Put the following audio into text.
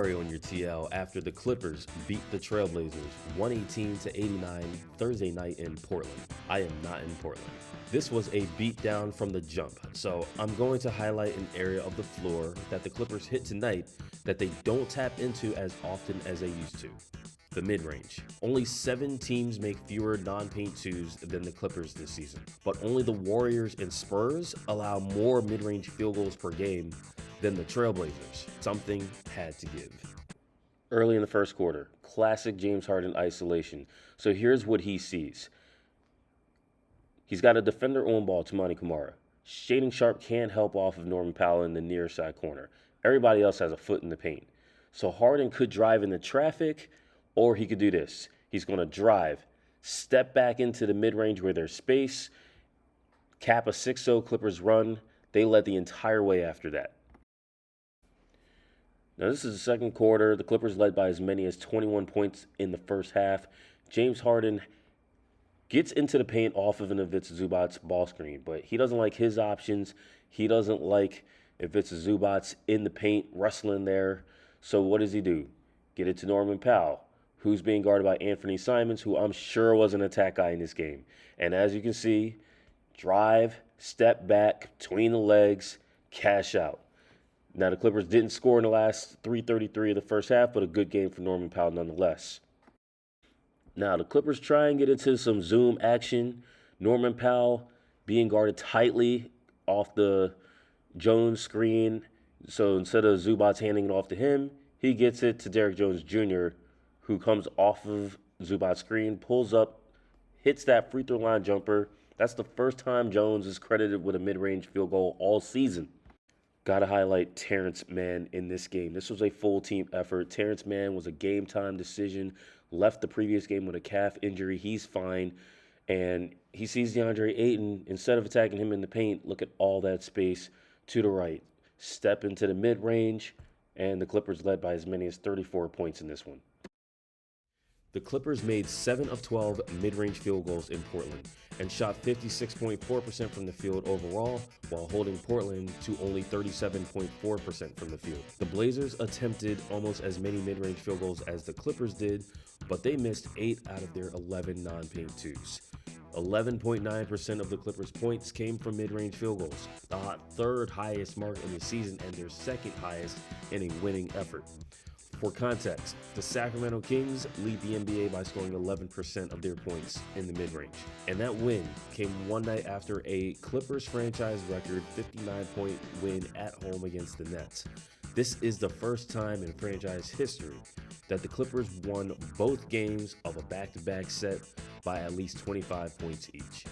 Curry on your TL after the Clippers beat the Trailblazers 118-89 Thursday night in Portland. I am not in Portland. This was a beatdown from the jump, so I'm going to highlight an area of the floor that the Clippers hit tonight that they don't tap into as often as they used to. The mid-range. Only 7 teams make fewer non-paint twos than the Clippers this season, but only the Warriors and Spurs allow more mid-range field goals per game than the Trailblazers. Something had to give. Early in the first quarter, classic James Harden isolation. So here's what he sees. He's got a defender on ball, Toumani Camara. Shaedon Sharpe can't help off of Norman Powell in the near side corner. Everybody else has a foot in the paint. So Harden could drive into traffic, or he could do this. He's going to drive, step back into the mid-range where there's space, cap a 6-0 Clippers run. They led the entire way after that. Now, this is the second quarter. The Clippers led by as many as 21 points in the first half. James Harden gets into the paint off of an Ivica Zubac ball screen, but he doesn't like his options. He doesn't like Ivica Zubac in the paint, wrestling there. So what does he do? Get it to Norman Powell, who's being guarded by Anthony Simons, who I'm sure was an attack guy in this game. And as you can see, drive, step back, between the legs, cash out. Now, the Clippers didn't score in the last 3:33 of the first half, but a good game for Norman Powell nonetheless. Now, the Clippers try and get into some zoom action. Norman Powell being guarded tightly off the Jones screen. So instead of Zubac handing it off to him, he gets it to Derrick Jones Jr., who comes off of Zubac's screen, pulls up, hits that free throw line jumper. That's the first time Jones is credited with a mid-range field goal all season. Got to highlight Terrence Mann in this game. This was a full team effort. Terrence Mann was a game-time decision, left the previous game with a calf injury. He's fine, and he sees DeAndre Ayton. Instead of attacking him in the paint, look at all that space to the right. Step into the mid-range, and the Clippers led by as many as 34 points in this one. The Clippers made 7 of 12 mid-range field goals in Portland and shot 56.4% from the field overall, while holding Portland to only 37.4% from the field. The Blazers attempted almost as many mid-range field goals as the Clippers did, but they missed 8 out of their 11 non-paint twos. 11.9% of the Clippers' points came from mid-range field goals, the third highest mark in the season and their second highest in a winning effort. For context, the Sacramento Kings lead the NBA by scoring 11% of their points in the mid-range. And that win came one night after a Clippers franchise record 59-point win at home against the Nets. This is the first time in franchise history that the Clippers won both games of a back-to-back set by at least 25 points each.